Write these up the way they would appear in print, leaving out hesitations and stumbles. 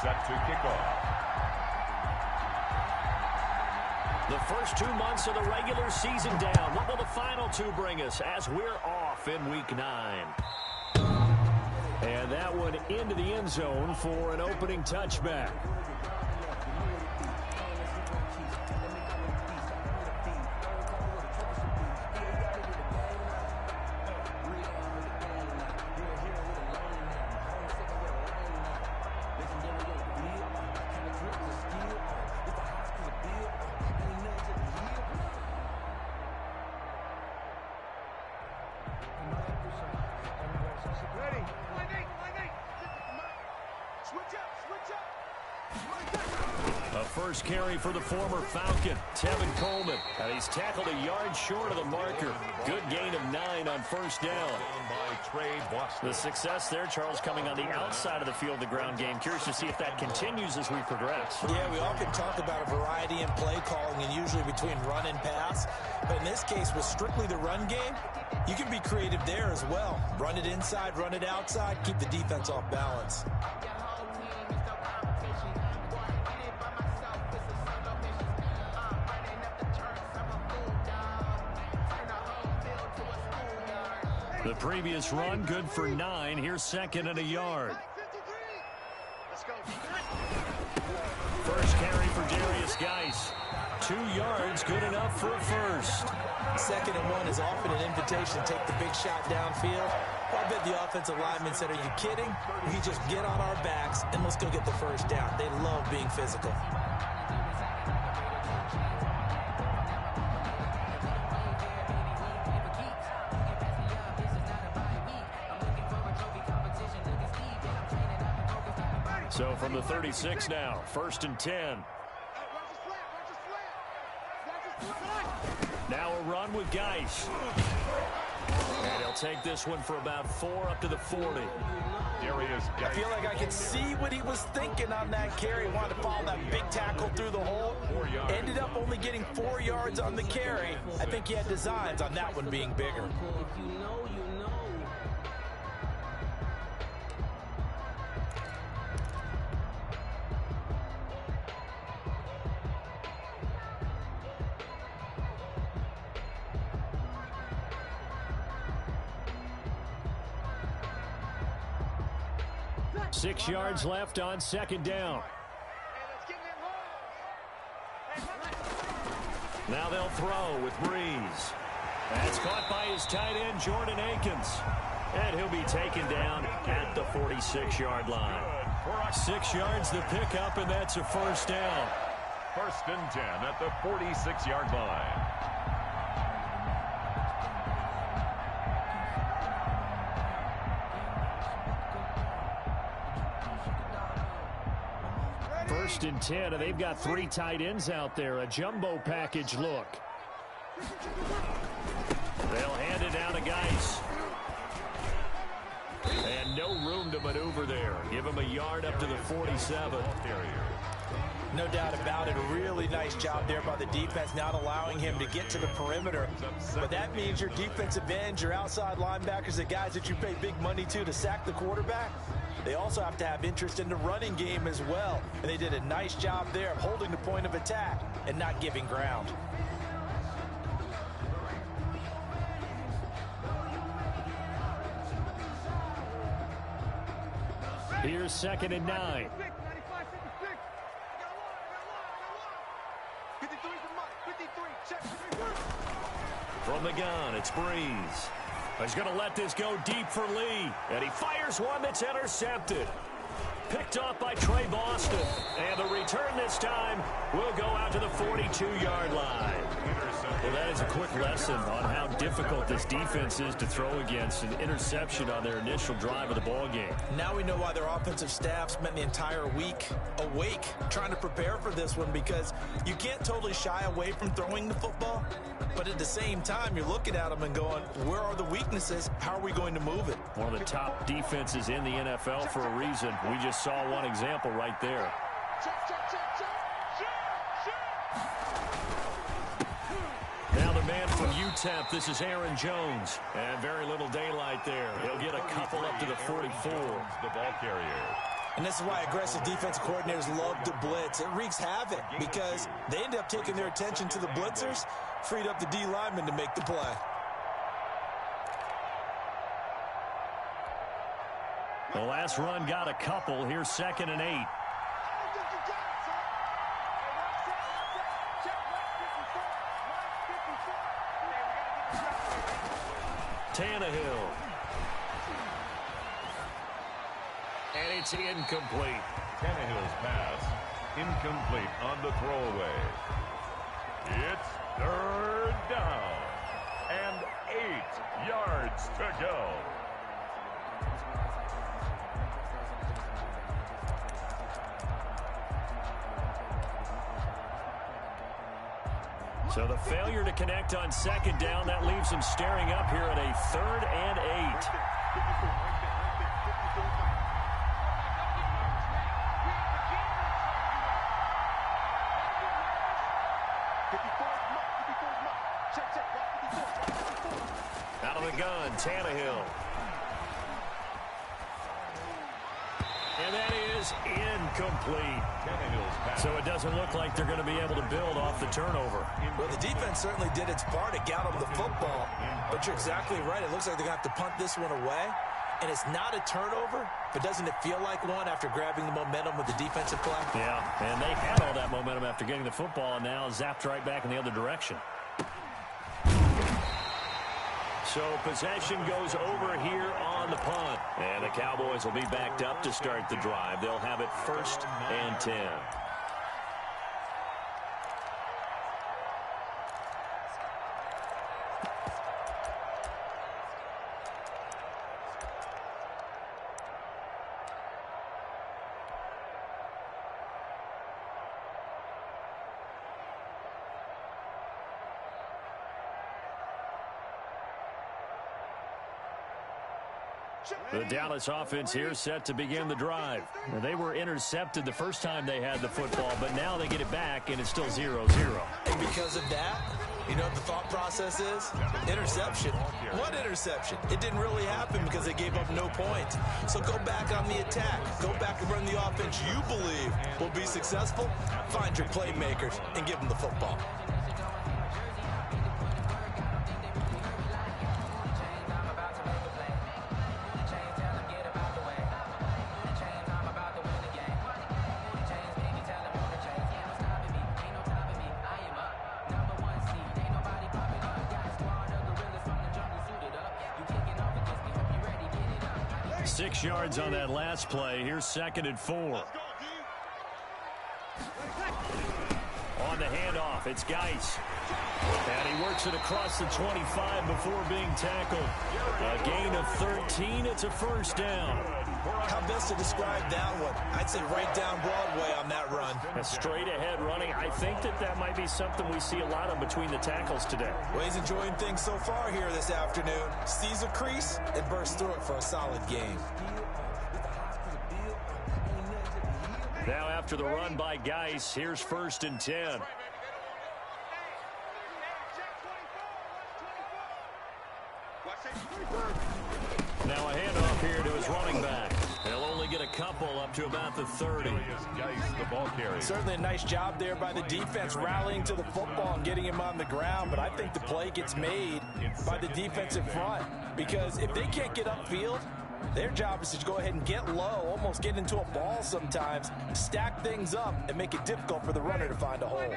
set to kick off. The first 2 months of the regular season down. What will the final 2 bring us as we're off in Week 9? And that one into the end zone for an opening touchback. First carry for the former Falcon, Tevin Coleman. And he's tackled a yard short of the marker. Good gain of 9 on first down. The success there, Charles, coming on the outside of the field, the ground game. Curious to see if that continues as we progress. Yeah, we often talk about a variety in play calling and usually between run and pass. But in this case, with strictly the run game, you can be creative there as well. Run it inside, run it outside, keep the defense off balance. The previous run, good for 9. Here's second and a yard. First carry for Darius Geis. 2 yards, good enough for a first. Second and 1 is often an invitation to take the big shot downfield. I bet the offensive lineman said, are you kidding? We just get on our backs and let's go get the first down. They love being physical. So from the 36 now, first and 10. Now a run with Geis. And he'll take this one for about 4 up to the 40. I feel like I could see what he was thinking on that carry. Wanted to follow that big tackle through the hole. Ended up only getting 4 yards on the carry. I think he had designs on that one being bigger. 6 yards left on second down. Now they'll throw with Breeze. That's caught by his tight end, Jordan Akins. And he'll be taken down at the 46-yard line. 6 yards the pickup, and that's a first down. First and 10 at the 46-yard line. First and 10, and they've got 3 tight ends out there. A jumbo package look. They'll hand it down to Geis. And no room to maneuver there. Give him a yard up to the 47. No doubt about it. A really nice job there by the defense, not allowing him to get to the perimeter. But that means your defensive ends, your outside linebackers, the guys that you pay big money to sack the quarterback, they also have to have interest in the running game as well. And they did a nice job there of holding the point of attack and not giving ground. Here's second and 9. From the gun, it's Breeze. He's going to let this go deep for Lee. And he fires one that's intercepted. Picked off by Trey Boston. And the return this time will go out to the 42-yard line. Well, that is a quick lesson on how difficult this defense is to throw against. An interception on their initial drive of the ballgame. Now we know why their offensive staff spent the entire week awake trying to prepare for this one, because you can't totally shy away from throwing the football. But at the same time, you're looking at them and going, where are the weaknesses? How are we going to move it? One of the top defenses in the NFL for a reason. We just saw one example right there. Now the man from UTEP, this is Aaron Jones. And very little daylight there. He'll get a couple up to the 44. The ball carrier. And this is why aggressive defensive coordinators love to blitz. It wreaks havoc because they end up taking their attention to the blitzers, freed up the D lineman to make the play. The last run got a couple. Here's 2nd and 8. Tannehill. And it's incomplete. Tannehill's pass incomplete on the throwaway. It's 3rd down and 8 yards to go. So the failure to connect on 2nd down, that leaves them staring up here at a 3rd and 8. Out of the gun, Tannehill. And that is incomplete. So it doesn't look like they're going to be able to build off the turnover. Well, the defense certainly did its part to get them the football. But you're exactly right. It looks like they're going to have to punt this one away. And it's not a turnover, but doesn't it feel like one after grabbing the momentum with the defensive play? Yeah, and they had all that momentum after getting the football, and now zapped right back in the other direction. So possession goes over here on the punt. And the Cowboys will be backed up to start the drive. They'll have it 1st and 10. The Dallas offense here set to begin the drive. Now, they were intercepted the first time they had the football, but now they get it back, and it's still 0-0. And because of that, you know what the thought process is? Interception. What interception? It didn't really happen because they gave up no points. So go back on the attack. Go back and run the offense you believe will be successful. Find your playmakers and give them the football. Six yards on that last play. Here's 2nd and 4. On the handoff, it's Geis. And he works it across the 25 before being tackled. A gain of 13. It's a 1st down. How best to describe that one? I'd say right down Broadway on that run. A straight ahead running. I think that might be something we see a lot of between the tackles today. Well, he's enjoying things so far here this afternoon. Sees a crease and bursts through it for a solid game. Now after the run by Geis, here's 1st and 10. Now a handoff here to his running back. They'll only get a couple up to about the 30. Certainly a nice job there by the defense rallying to the football and getting him on the ground, but I think the play gets made by the defensive front because if they can't get upfield, their job is to go ahead and get low, almost get into a ball sometimes, stack things up, and make it difficult for the runner to find a hole.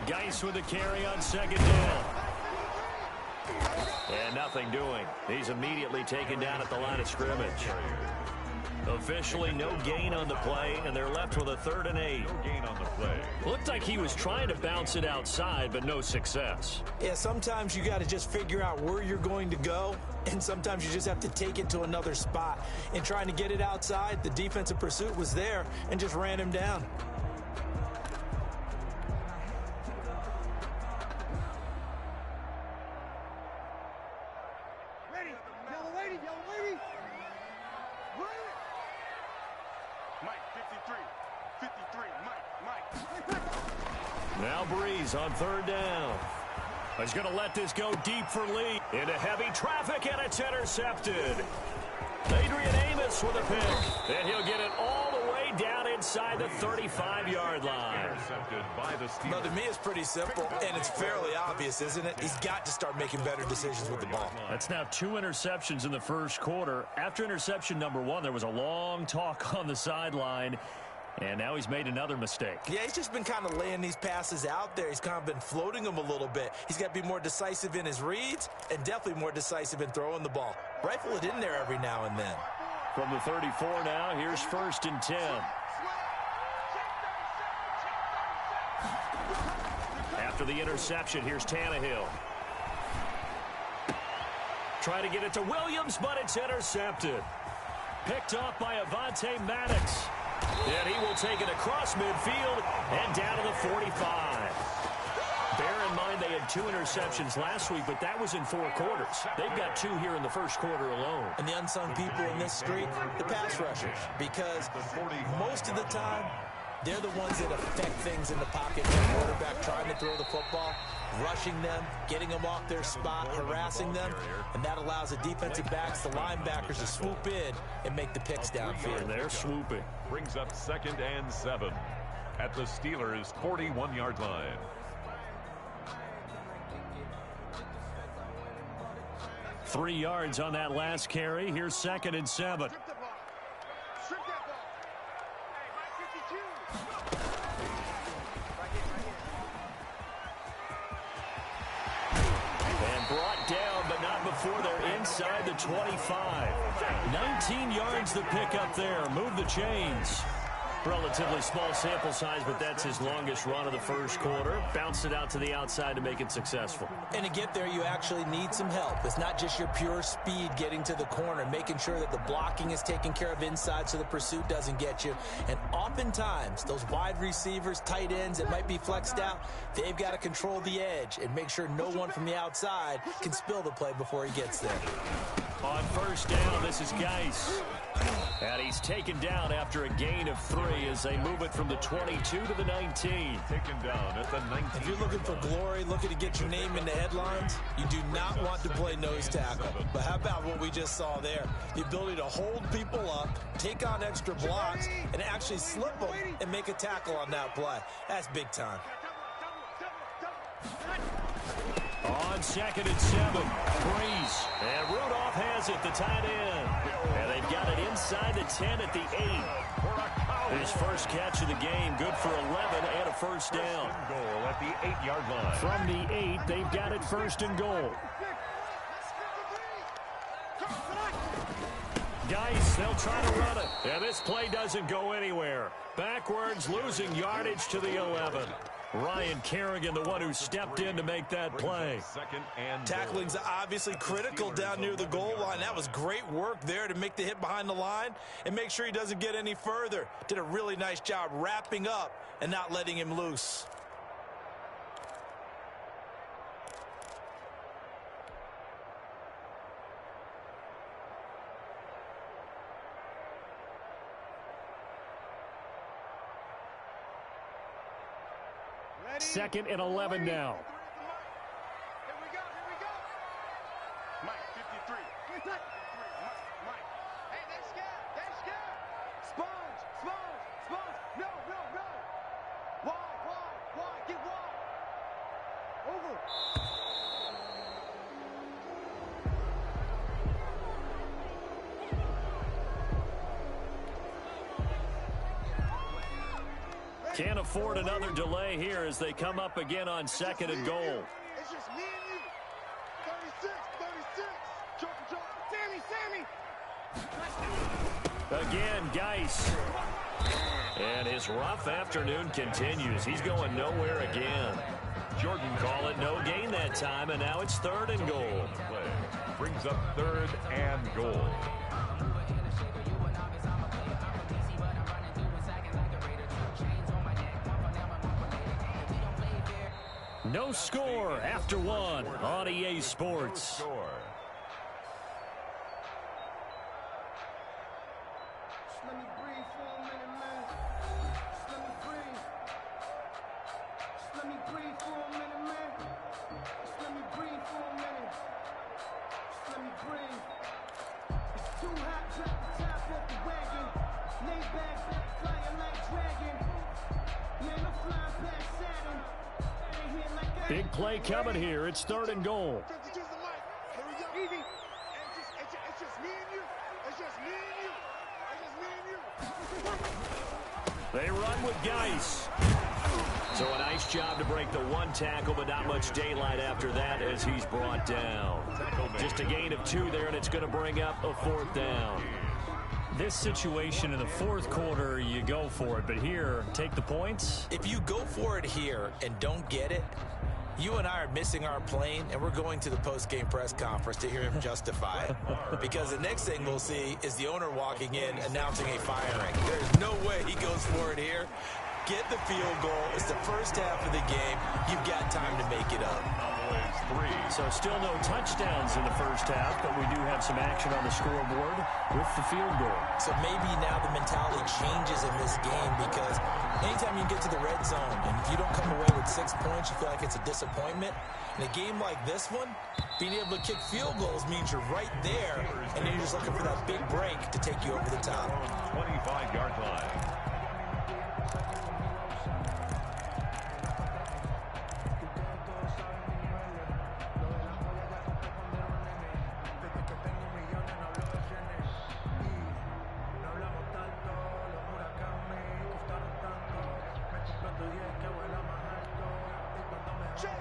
Geis with a carry on 2nd down. And nothing doing. He's immediately taken down at the line of scrimmage. Officially no gain on the play, and they're left with a 3rd and 8. No gain on the play. Looked like he was trying to bounce it outside, but no success. Yeah, sometimes you got to just figure out where you're going to go, and sometimes you just have to take it to another spot. And trying to get it outside, the defensive pursuit was there and just ran him down. Now Breeze on 3rd down. He's going to let this go deep for Lee. Into heavy traffic, and it's intercepted. Adrian Amos with a pick. And he'll get it all the way down inside the 35-yard line. Intercepted by the Steelers. Well, to me, it's pretty simple, and it's fairly obvious, isn't it? He's got to start making better decisions with the ball. That's now 2 interceptions in the first quarter. After interception number 1, there was a long talk on the sideline. And now he's made another mistake. Yeah, he's just been kind of laying these passes out there. He's kind of been floating them a little bit. He's got to be more decisive in his reads and definitely more decisive in throwing the ball. Rifle it in there every now and then. From the 34 now, here's 1st and 10. After the interception, here's Tannehill. Try to get it to Williams, but it's intercepted. Picked off by Avonte Maddox. And he will take it across midfield and down to the 45. Bear in mind they had 2 interceptions last week, but that was in 4 quarters. They've got 2 here in the first quarter alone. And the unsung people in this streak, the pass rushers, because most of the time, they're the ones that affect things in the pocket. The quarterback trying to throw the football, rushing them, getting them off their spot, harassing them, and that allows the defensive backs, the linebackers to swoop in and make the picks downfield. And they're swooping. Brings up 2nd and 7 at the Steelers' 41-yard line. Three yards on that last carry. Here's 2nd and 7. Brought down, but not before they're inside the 25. 19 yards the pick up there. Move the chains. Relatively small sample size, but that's his longest run of the first quarter. Bounced it out to the outside to make it successful. And to get there, you actually need some help. It's not just your pure speed getting to the corner, making sure that the blocking is taken care of inside so the pursuit doesn't get you. And oftentimes, those wide receivers, tight ends that might be flexed out, they've got to control the edge and make sure no one from the outside can spill the play before he gets there. On first down, this is Geis. And he's taken down after a gain of 3 as they move it from the 22 to the 19. Taken down at the 19. If you're looking for glory, looking to get your name in the headlines, you do not want to play nose tackle. But how about what we just saw there? The ability to hold people up, take on extra blocks, and actually slip them and make a tackle on that play. That's big time. On 2nd and 7, Breeze. And Rudolph has it, the tight end. And they've got it inside the 10 at the 8. His first catch of the game, good for 11 and a first down. Goal at the 8-yard line. From the 8, they've got it 1st and goal. Geis, they'll try to run it. And this play doesn't go anywhere. Backwards, losing yardage to the 11. Ryan Kerrigan, the one who stepped in to make that play. Tackling's obviously critical down near the goal line. That was great work there to make the hit behind the line and make sure he doesn't get any further. Did a really nice job wrapping up and not letting him loose. Second and 11 now. Here we go. Mike, 53. Mike. Hey, they're scared. Sponge. No. Wide. Get wide. Over. Can't afford another delay here as they come up again on 2nd and goal. It's just me and you. 36. Sammy. Again, Geis. And his rough afternoon continues. He's going nowhere again. Jordan call it no gain that time, and now it's 3rd and goal. Brings up 3rd and goal. No score after 1 on EA Sports. No score. Let me breathe for a minute, man. Let me breathe. Let me breathe for a minute, man. Let breathe. It's too hot, drop the top off the wagon. Lay back, flying like dragon. Man, I'm flying past Saturn. Ain't here like I Big play coming here. It's 3rd and goal. Easy. It's just me and you. It's just me and you. It's just me and you. They run with Geis. So a nice job to break the 1 tackle, but not much daylight after that as he's brought down. Just a gain of 2 there, and it's going to bring up a 4th down. This situation in the 4th quarter, you go for it. But here, take the points. If you go for it here and don't get it, you and I are missing our plane, and we're going to the post-game press conference to hear him justify it. Because the next thing we'll see is the owner walking in announcing a firing. There's no way he goes for it here. Get the field goal. It's the first half of the game. You've got time to make it up. So still no touchdowns in the first half, but we do have some action on the scoreboard with the field goal. So maybe now the mentality changes in this game, because anytime you get to the red zone and if you don't come away with 6 points, you feel like it's a disappointment. In a game like this one, being able to kick field goals means you're right there, and you're just looking for that big break to take you over the top. 25-yard line.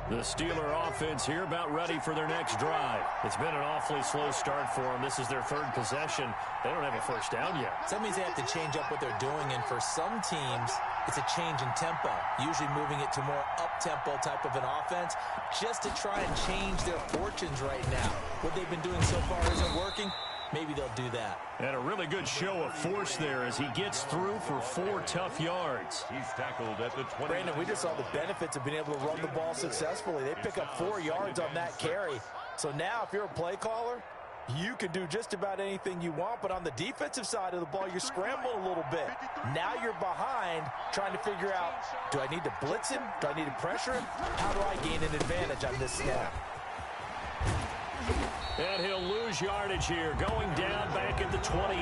The Steeler offense here about ready for their next drive. It's been an awfully slow start for them. This is their 3rd possession. They don't have a first down yet. That means they have to change up what they're doing, and for some teams, it's a change in tempo, usually moving it to more up-tempo type of an offense, just to try and change their fortunes right now. What they've been doing so far isn't working. Maybe they'll do that. And a really good show of force there as he gets through for 4 tough yards. He's tackled at the 20. Brandon, we just saw the benefits of being able to run the ball successfully. They pick up 4 yards on that carry. So now if you're a play caller, you can do just about anything you want, but on the defensive side of the ball, you're scrambling a little bit. Now you're behind, trying to figure out, do I need to blitz him? Do I need to pressure him? How do I gain an advantage on this snap? And he'll lose yardage here, going down back at the 28.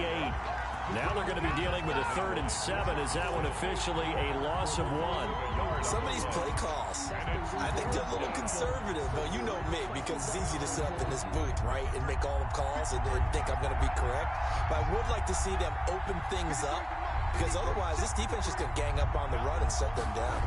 Now they're going to be dealing with a 3rd and 7. Is that one officially a loss of 1? Some of these play calls, I think they're a little conservative. But you know me, because it's easy to sit up in this booth, right, and make all the calls and think I'm going to be correct. But I would like to see them open things up, because otherwise this defense is going to gang up on the run and shut them down.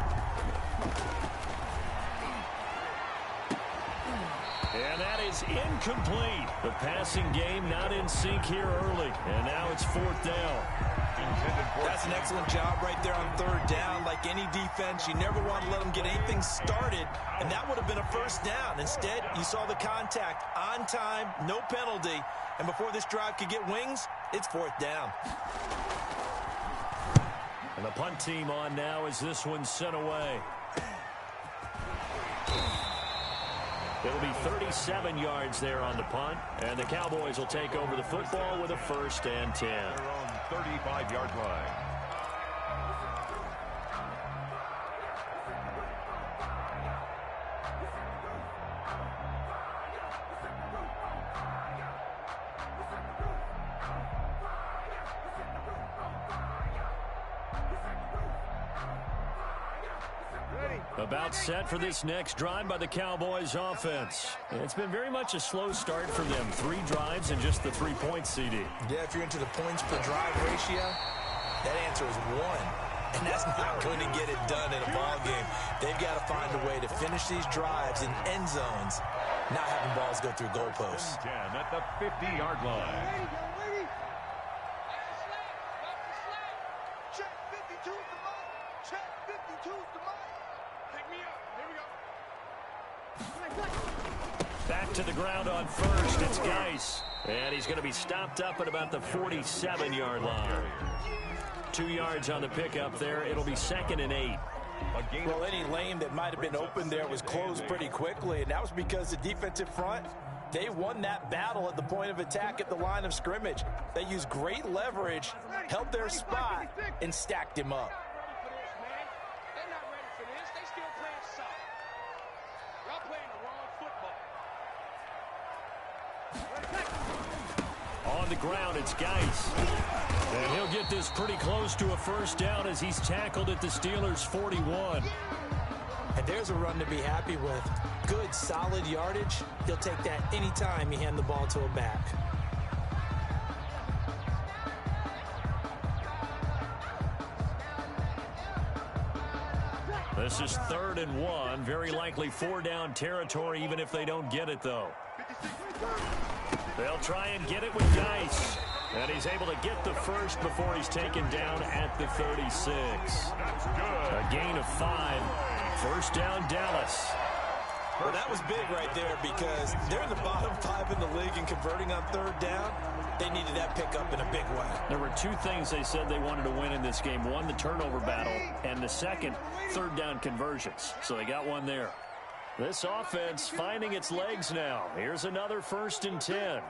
And that is incomplete. The passing game not in sync here early. And now it's 4th down. That's an excellent job right there on 3rd down. Like any defense, you never want to let them get anything started, and that would have been a first down. Instead, you saw the contact on time, no penalty, and before this drive could get wings, it's 4th down. And the punt team on now as this one's sent away. It'll be 37 yards there on the punt, and the Cowboys will take over the football with a 1st and 10. They're on 35-yard line. About set for this next drive by the Cowboys offense. It's been very much a slow start for them. 3 drives and just the 3 points, CD. Yeah, if you're into the points per drive ratio, that answer is 1. And that's not going to get it done in a ball game. They've got to find a way to finish these drives in end zones, not having balls go through goalposts. 10 at the 50-yard line. Check 52's the money. Check 52's the money. Pick me up. Here we go. Back to the ground on 1st. It's Geis. And he's going to be stopped up at about the 47-yard line. 2 yards on the pickup there. It'll be 2nd and 8. Well, any lane that might have been open there was closed pretty quickly, and that was because the defensive front, they won that battle at the point of attack at the line of scrimmage. They used great leverage, held their spot, and stacked him up. They're not ready for this. They still playing soft. Y'all playing the wrong football. on the ground. It's Geis. And he'll get this pretty close to a first down as he's tackled at the Steelers' 41. And there's a run to be happy with. Good, solid yardage. He'll take that anytime you hand the ball to a back. This is 3rd and 1. Very likely 4-down territory, even if they don't get it, though. They'll try and get it with Geis. And he's able to get the first before he's taken down at the 36. That's good. A gain of 5. First down, Dallas. Well, that was big right there because they're in the bottom 5 in the league and converting on 3rd down. They needed that pickup in a big way. There were 2 things they said they wanted to win in this game. One, the turnover battle, and the second, 3rd down conversions. So they got one there. This offense finding its legs now. Here's another 1st and 10.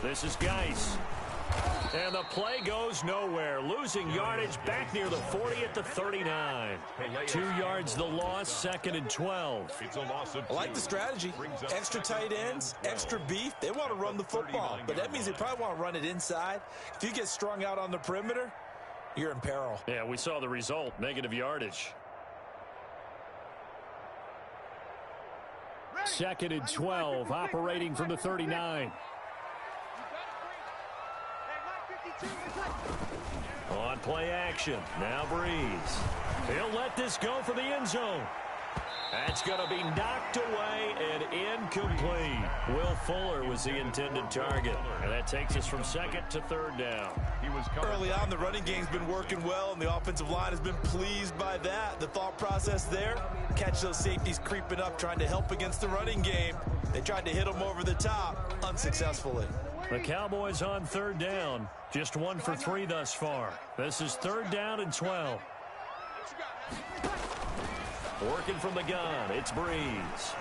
This is Geis. And the play goes nowhere. Losing yardage back near the 40 at the 39. 2 yards the loss, 2nd and 12. It's a loss of 2. I like the strategy. Extra tight ends, extra beef. They want to run the football, but that means they probably want to run it inside. If you get strung out on the perimeter, you're in peril. Yeah, we saw the result, negative yardage. 2nd and 12, operating from the 39. On play action. Now Breeze. He'll let this go for the end zone. That's going to be knocked away and incomplete. Will Fuller was the intended target. And that takes us from 2nd to 3rd down. He was Early on, the running game's been working well, and the offensive line has been pleased by that. The thought process there, catch those safeties creeping up, trying to help against the running game. They tried to hit them over the top, unsuccessfully. The Cowboys on 3rd down. Just 1 for 3 thus far. This is 3rd down and 12. Working from the gun, it's Breeze.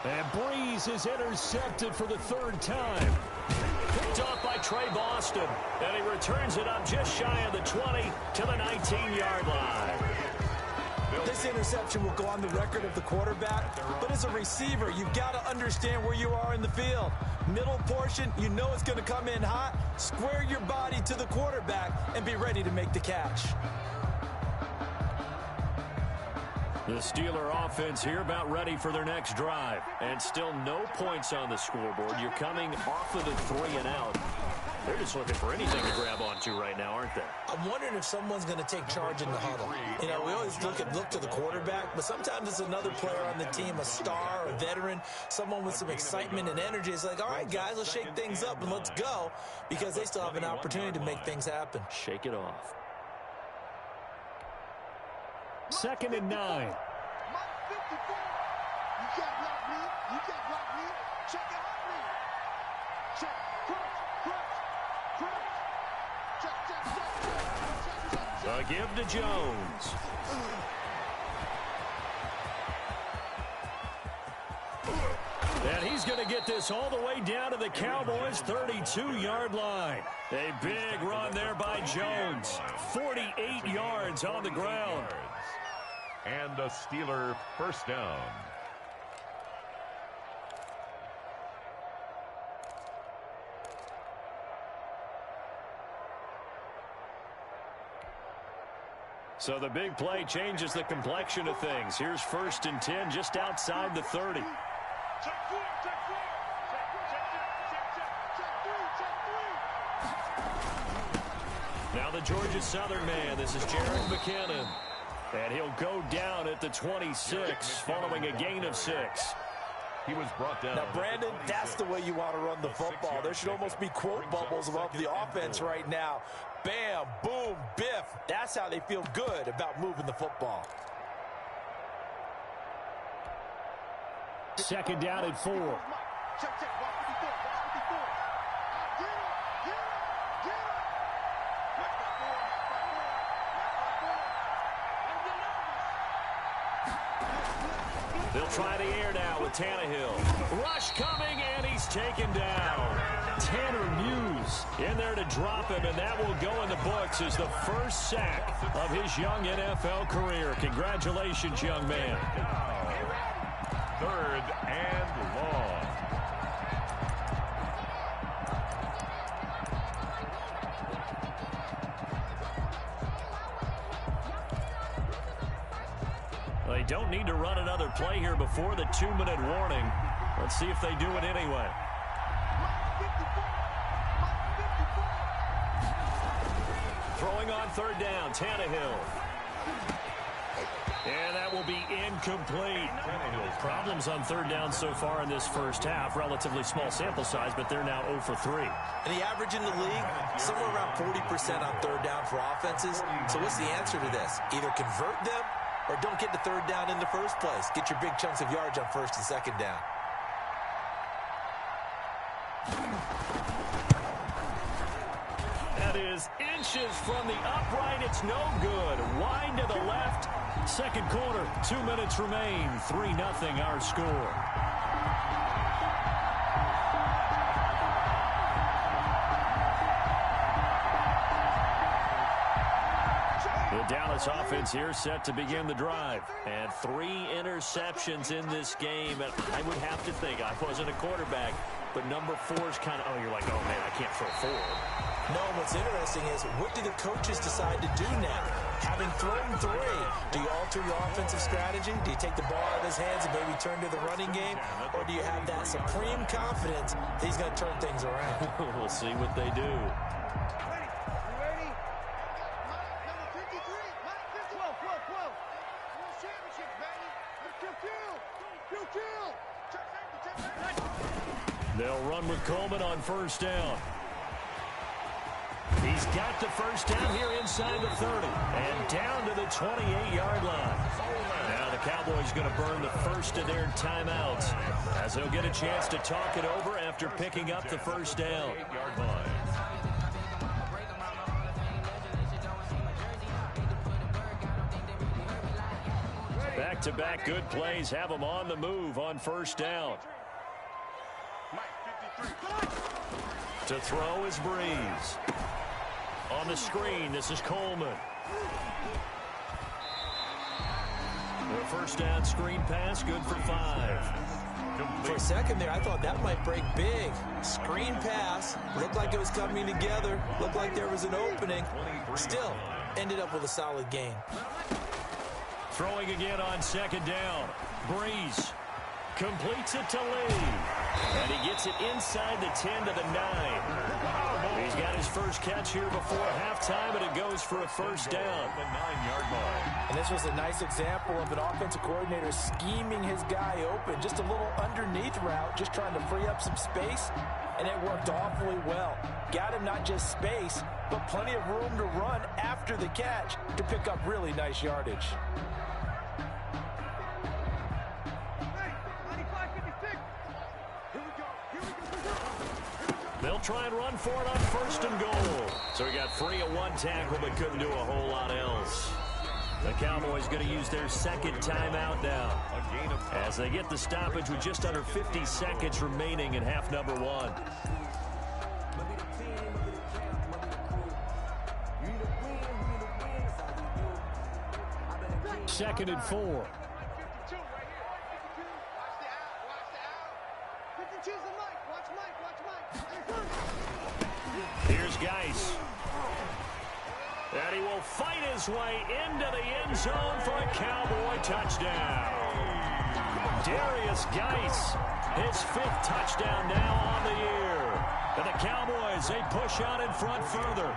And Breeze is intercepted for the 3rd time. Picked off by Trey Boston. And he returns it up just shy of the 20 to the 19-yard line. This interception will go on the record of the quarterback, but as a receiver, you've got to understand where you are in the field. Middle portion, you know it's going to come in hot. Square your body to the quarterback and be ready to make the catch. The Steeler offense here about ready for their next drive. And still no points on the scoreboard. You're coming off of the 3 and out. They're just looking for anything to grab onto right now, aren't they? I'm wondering if someone's going to take charge in the huddle. You know, we always look to the quarterback, but sometimes it's another player on the team, a star, a veteran, someone with some excitement and energy. It's like, all right, guys, let's shake things up and let's go, because they still have an opportunity to make things happen. Shake it off. 2nd and 9. Mike 54. You can't block me. You can't block me. Check it out, me. Check. Crunch. A give to Jones. And he's going to get this all the way down to the Cowboys' 32-yard line. A big run there by Jones. 48 yards on the ground. And a Steeler first down. So the big play changes the complexion of things. Here's 1st and 10 just outside the 30. Now the Georgia Southern man. This is Jerick McKinnon. And he'll go down at the 26 following a gain of 6. He was brought down. Now, Brandon, that's the way you want to run the football. There should almost be quote bubbles above the offense right now. Bam, boom, biff. That's how they feel good about moving the football. 2nd down and 4. Check. Watch 54. Get it. They'll try the air now with Tannehill. Rush coming, and he's taken down. Tanner Muse in there to drop him, and that will go in the books as the first sack of his young NFL career. Congratulations, young man. 3rd and long. They don't need to run another play here before the 2-minute warning. Let's see if they do it anyway. Throwing on 3rd down, Tannehill. And that will be incomplete. Problems on 3rd down so far in this first half. Relatively small sample size, but they're now 0 for 3. And the average in the league, somewhere around 40% on 3rd down for offenses. So what's the answer to this? Either convert them or don't get to 3rd down in the first place. Get your big chunks of yards on 1st and 2nd down. That is inches from the upright. It's no good. Wide to the left. 2nd quarter, 2 minutes remain. 3-0 our score. The Dallas offense here set to begin the drive. And 3 interceptions in this game. And I would have to think, I wasn't a quarterback, but number 4 is kind of, oh, you're like, oh, man, I can't throw 4. No, what's interesting is what do the coaches decide to do now? Having thrown 3, do you alter your offensive strategy? Do you take the ball out of his hands and maybe turn to the running game? Or do you have that supreme confidence that he's going to turn things around? We'll see what they do. They'll run with Coleman on 1st down. He's got the 1st down here inside the 30 and down to the 28-yard line. Now the Cowboys going to burn the first of their timeouts as they'll get a chance to talk it over after picking up the 1st down. Back-to-back good plays have them on the move on 1st down. To throw is Breeze. On the screen, this is Coleman. The 1st down screen pass, good for 5. For a second there, I thought that might break big. Screen pass, looked like it was coming together, looked like there was an opening. Still, ended up with a solid gain. Throwing again on 2nd down. Breeze completes it to Lee. And he gets it inside the 10 to the 9. He's got his first catch here before halftime, and it goes for a 1st down. The 9-yard line. And this was a nice example of an offensive coordinator scheming his guy open. Just a little underneath route, just trying to free up some space, and it worked awfully well. Got him not just space, but plenty of room to run after the catch to pick up really nice yardage. They'll try and run for it on 1st and goal. So he got free of 1 tackle, but couldn't do a whole lot else. The Cowboys going to use their 2nd timeout now as they get the stoppage with just under 50 seconds remaining in half number 1. Second and 4. Here's Geis. And he will fight his way into the end zone for a Cowboy touchdown. Darius Geis, his 5th touchdown now on the year. And the Cowboys, they push out in front further.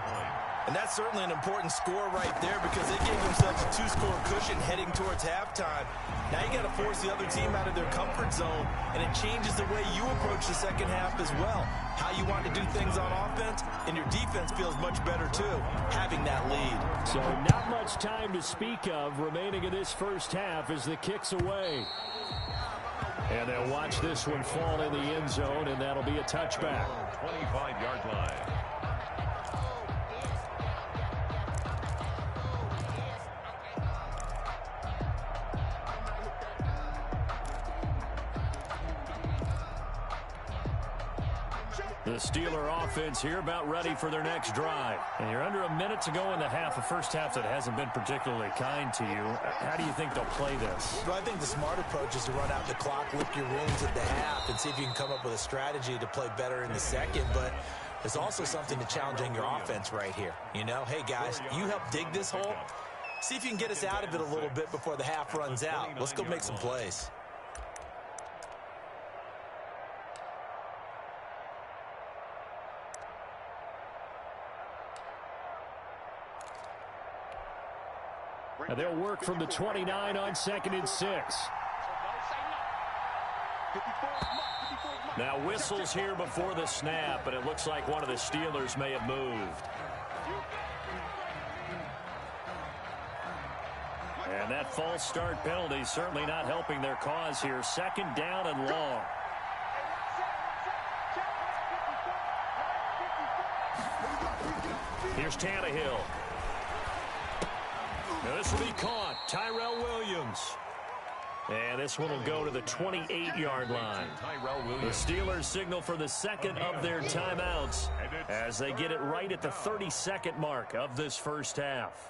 And that's certainly an important score right there because they gave themselves a 2-score cushion heading towards halftime. Now you got to force the other team out of their comfort zone, and it changes the way you approach the second half as well. How you want to do things on offense, and your defense feels much better too, having that lead. So not much time to speak of remaining in this first half as the kick's away. And they'll watch this one fall in the end zone, and that'll be a touchback. 25-yard line. The Steeler offense here about ready for their next drive. And you're under a minute to go in the half, a first half that hasn't been particularly kind to you. How do you think they'll play this? Well, I think the smart approach is to run out the clock, lick your wounds at the half, and see if you can come up with a strategy to play better in the second. But there's also something to challenging your offense right here. You know, hey, guys, you help dig this hole. See if you can get us out of it a little bit before the half runs out. Let's go make some plays. And they'll work from the 29 on 2nd and 6. Now whistles here before the snap, but it looks like one of the Steelers may have moved. And that false start penalty certainly not helping their cause here. 2nd down and long. Here's Tannehill. Now this will be caught. Tyrell Williams. And this one will go to the 28-yard line. The Steelers signal for the second of their timeouts as they get it right at the 32nd mark of this first half.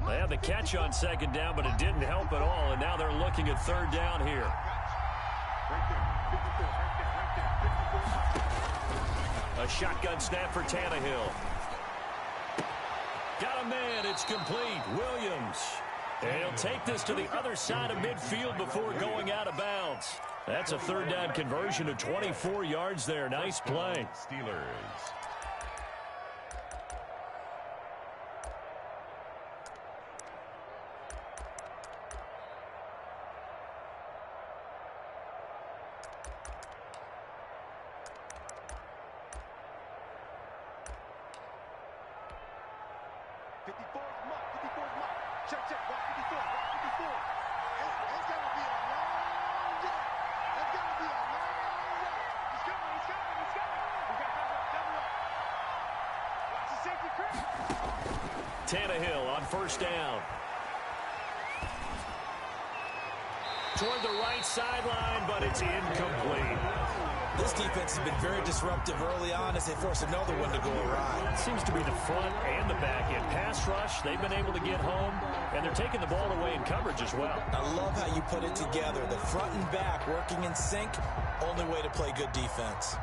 They had the catch on 2nd down, but it didn't help at all, and now they're looking at 3rd down here. A shotgun snap for Tannehill. Got a man. It's complete. Williams. And he'll take this to the other side of midfield before going out of bounds. That's a 3rd down conversion of 24 yards there. Nice play. Steelers. Tannehill on 1st down. Toward the right sideline, but it's incomplete. This defense has been very disruptive early on as they force another one to go awry. It seems to be the front and the back end. Pass rush, they've been able to get home, and they're taking the ball away in coverage as well. I love how you put it together. The front and back working in sync, only way to play good defense.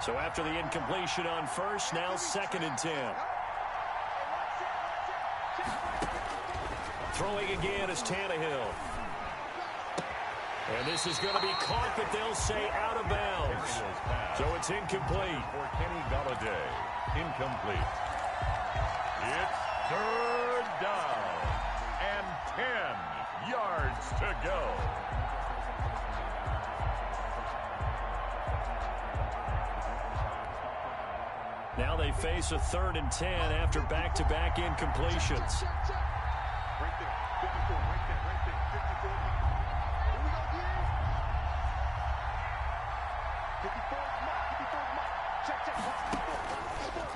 So after the incompletion on 1st, now 2nd and 10. Throwing again is Tannehill. And this is going to be caught, but they'll say out of bounds. So it's incomplete. For Kenny Galladay, incomplete. It's 3rd down and 10 yards to go. Now they face a 3rd and 10 after back-to-back incompletions.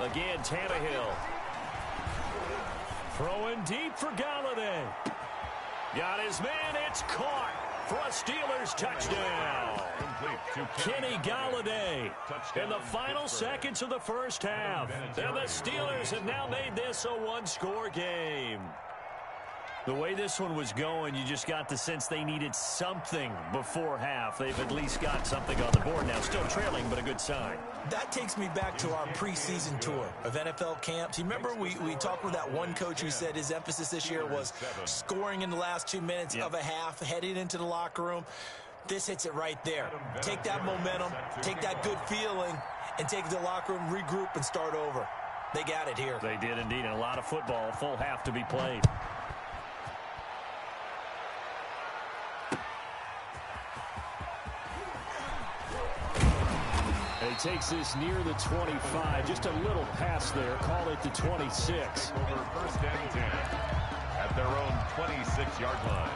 Again, Tannehill. Throwing deep for Galladay. Got his man. It's caught for a Steelers touchdown. Kenny Galladay in the final seconds of the first half. And the Steelers have now made this a one-score game. The way this one was going, you just got the sense they needed something before half. They've at least got something on the board now. Still trailing, but a good sign. That takes me back to our preseason tour of NFL camps. You remember we talked with that one coach who said his emphasis this year was scoring in the last 2 minutes of a half, heading into the locker room. This hits it right there. Take that momentum, take that good feeling, and take it to the locker room, regroup, and start over. They got it here. They did indeed, and a lot of football, full half to be played. He takes this near the 25. Just a little pass there. Call it the 26. Over 1st and 10 at their own 26-yard line.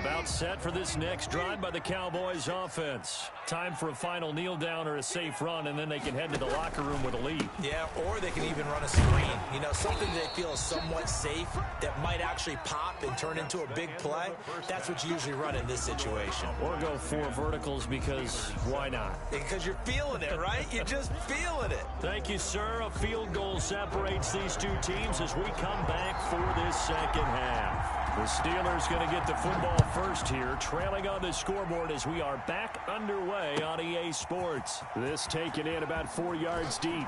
About set for this next drive by the Cowboys offense. Time for a final kneel down or a safe run, and then they can head to the locker room with a lead. Yeah, or they can even run a screen. You know, something they feel is somewhat safe that might actually pop and turn into a big play. That's what you usually run in this situation. Or go 4 verticals because why not? Because you're feeling it, right? You're just feeling it. Thank you, sir. A field goal separates these two teams as we come back for this second half. The Steelers going to get the football first here, trailing on the scoreboard as we are back underway on EA Sports. This taken in about 4 yards deep.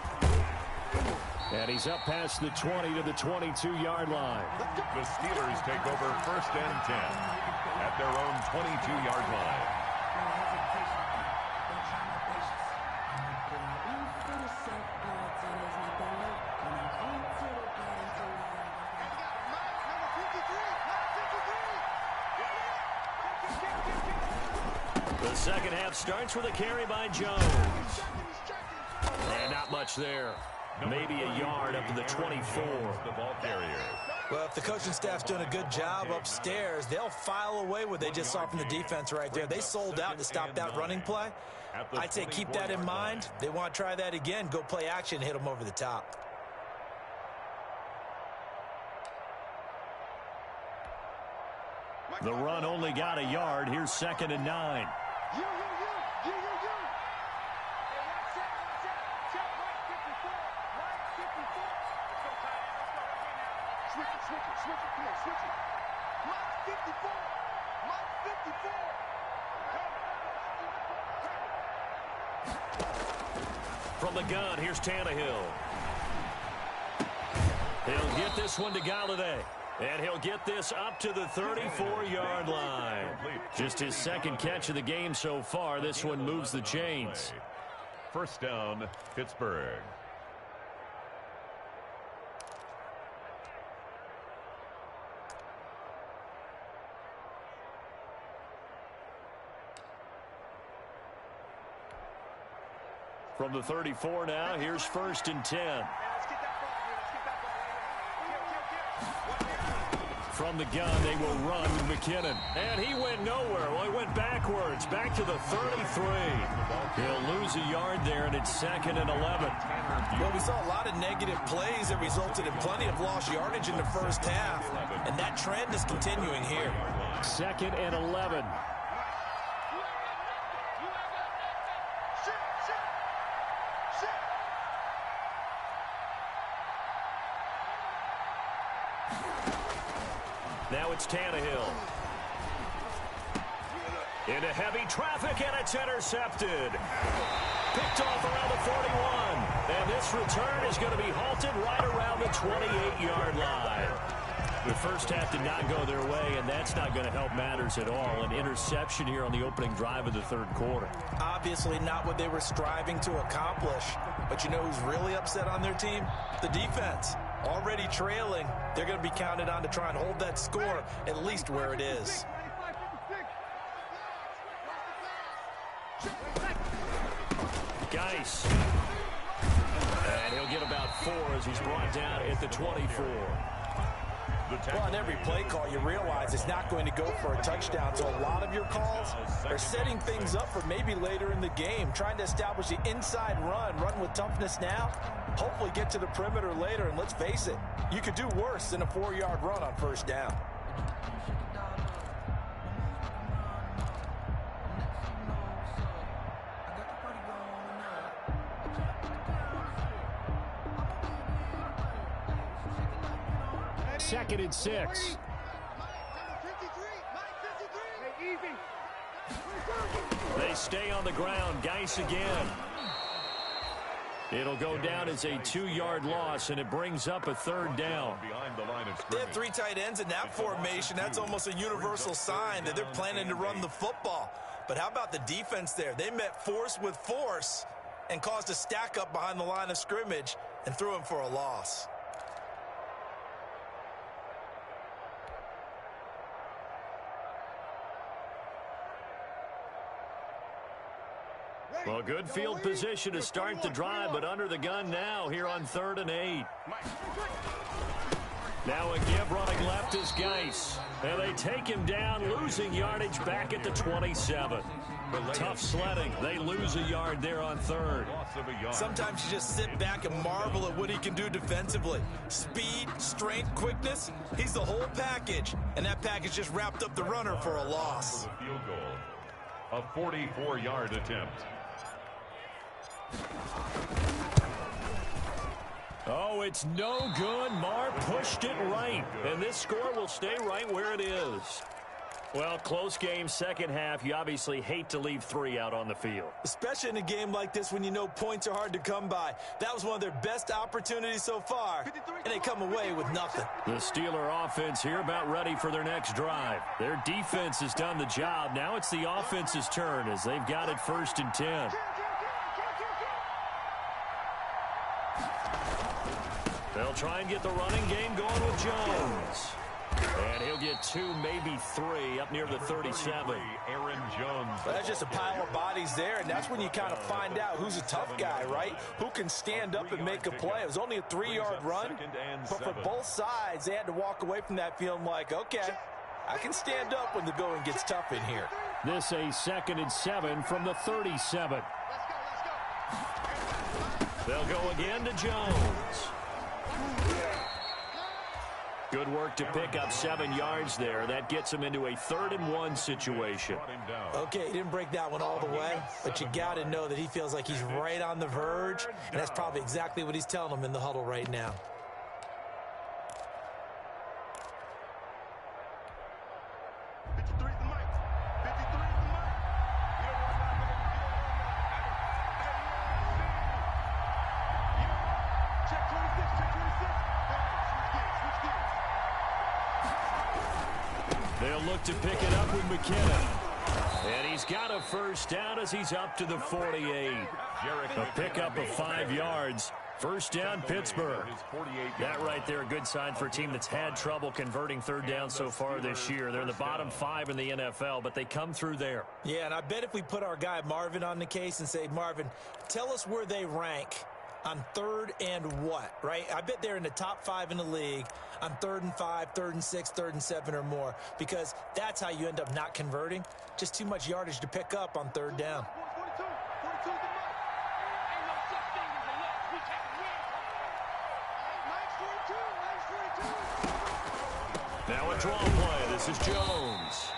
And he's up past the 20 to the 22-yard line. The Steelers take over 1st and 10 at their own 22-yard line. The second half starts with a carry by Jones. And not much there. Maybe a yard up to the 24. The ball carrier. Well, if the coaching staff's doing a good job upstairs, they'll file away what they just saw from the defense right there. They sold out to stop that running play. I'd say keep that in mind. They want to try that again. Go play action, hit them over the top. The run only got a yard. Here's 2nd and 9. From the gun, here's Tannehill. He'll get this one to Galladay. And he'll get this up to the 34-yard line. Just his 2nd catch of the game so far. This one moves the chains. 1st down, Pittsburgh. From the 34 now, here's 1st and 10. From the gun, they will run with McKinnon. And he went nowhere. Well, he went backwards, back to the 33. He'll lose a yard there, and it's 2nd and 11. Well, we saw a lot of negative plays that resulted in plenty of lost yardage in the first half. And that trend is continuing here. 2nd and 11. Now it's Tannehill. Into heavy traffic, and it's intercepted. Picked off around the 41. And this return is going to be halted right around the 28-yard line. The first half did not go their way, and that's not going to help matters at all. An interception here on the opening drive of the 3rd quarter. Obviously not what they were striving to accomplish. But you know who's really upset on their team? The defense. Already trailing, they're going to be counted on to try and hold that score at least where it is. Geis. And he'll get about 4 as he's brought down at the 24. Well, on every play call, you realize it's not going to go for a touchdown, so a lot of your calls are setting things up for maybe later in the game, trying to establish the inside run with toughness now, hopefully get to the perimeter later, and let's face it, you could do worse than a 4-yard run on 1st down. Second and 6. They stay on the ground. Geis again. It'll go down as a 2-yard loss, and it brings up a 3rd down. They have 3 tight ends in that formation. That's almost a universal sign that they're planning to run the football. But how about the defense there? They met force with force and caused a stack up behind the line of scrimmage and threw him for a loss. Well, good field position to start the drive, but under the gun now here on 3rd and 8. Now a give running left is Geis. And they take him down, losing yardage back at the 27. Tough sledding. They lose a yard there on third. Sometimes you just sit back and marvel at what he can do defensively. Speed, strength, quickness, he's the whole package. And that package just wrapped up the runner for a loss. For the field goal, a 44-yard attempt. Oh, it's no good. Marr pushed it right. And this score will stay right where it is. Well, close game, second half. You obviously hate to leave 3 out on the field. Especially in a game like this when you know points are hard to come by. That was one of their best opportunities so far, and they come away with nothing. The Steeler offense here about ready for their next drive. Their defense has done the job. Now it's the offense's turn as they've got it 1st and 10. They'll try and get the running game going with Jones. And he'll get 2, maybe 3 up near the 37. Aaron Jones. That's just a pile of bodies there, and that's when you kind of find out who's a tough guy, right? Who can stand up and make a play. It was only a 3-yard run, but for both sides, they had to walk away from that feeling like, okay, I can stand up when the going gets tough in here. This a 2nd and 7 from the 37. They'll go again to Jones. Good work to pick up 7 yards there. That gets him into a 3rd and 1 situation. Okay, he didn't break that one all the way, but you got to know that he feels like he's right on the verge, and that's probably exactly what he's telling them in the huddle right now. They'll look to pick it up with McKinnon. And he's got a first down as he's up to the 48. A pickup of 5 yards. First down, Pittsburgh. That right there, a good sign for a team that's had trouble converting 3rd down so far this year. They're in the bottom 5 in the NFL, but they come through there. Yeah, and I bet if we put our guy Marvin on the case and say, Marvin, tell us where they rank on 3rd and what, right? I bet they're in the top 5 in the league on 3rd and 5, 3rd and 6, 3rd and 7 or more, because that's how you end up not converting. Just too much yardage to pick up on 3rd down. Now a draw play. This is Jones.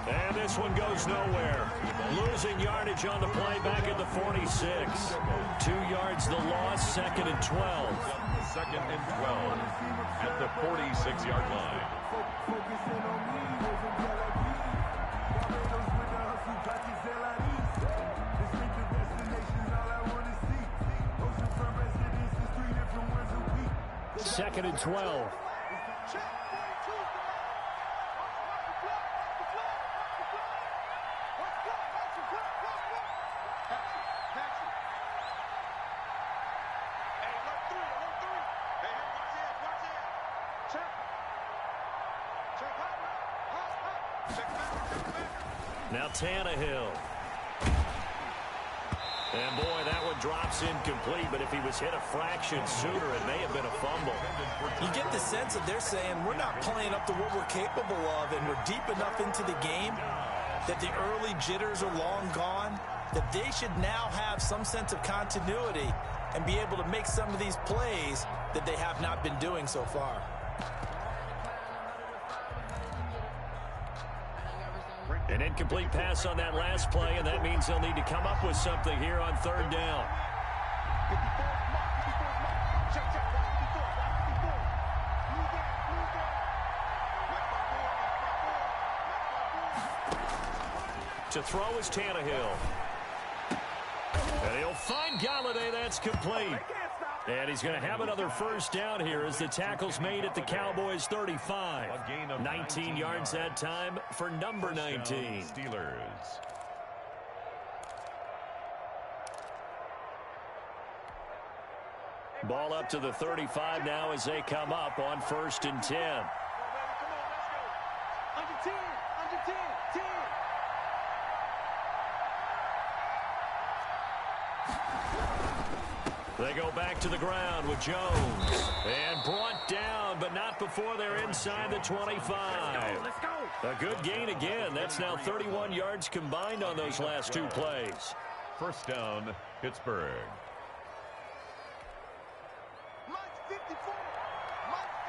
And this one goes nowhere. Losing yardage on the play back at the 46. 2 yards the loss, 2nd and 12. 2nd and 12 at the 46-yard line. Second and 12. Now Tannehill. And boy, that one drops incomplete, but if he was hit a fraction sooner, it may have been a fumble. You get the sense that they're saying we're not playing up to what we're capable of, and we're deep enough into the game that the early jitters are long gone, that they should now have some sense of continuity and be able to make some of these plays that they have not been doing so far. An incomplete pass on that last play, and that means they'll need to come up with something here on 3rd down. To throw is Tannehill. And he'll find Galladay. That's complete. And he's going to have another first down here as the tackle's made at the Cowboys' 35. 19 yards that time for number 19. Steelers. Ball up to the 35 now as they come up on 1st and 10. Under 10, 10. They go back to the ground with Jones. And brought down, but not before they're inside the 25. Let's go. A good gain again. That's now 31 yards combined on those last two plays. First down, Pittsburgh. Mike 54. Mike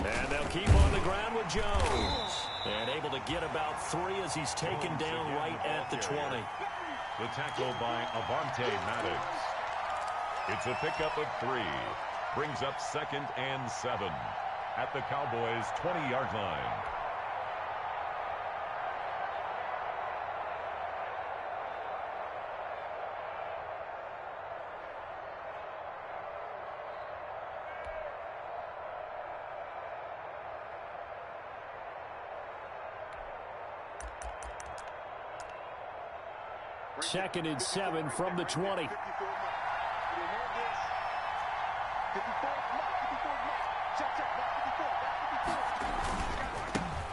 54. And they'll keep on the ground with Jones. And able to get about 3 as he's taken down right at the 20. The tackle by Avante Maddox. It's a pickup of 3. Brings up 2nd and 7 at the Cowboys' 20-yard line. Second and 7 from the 20.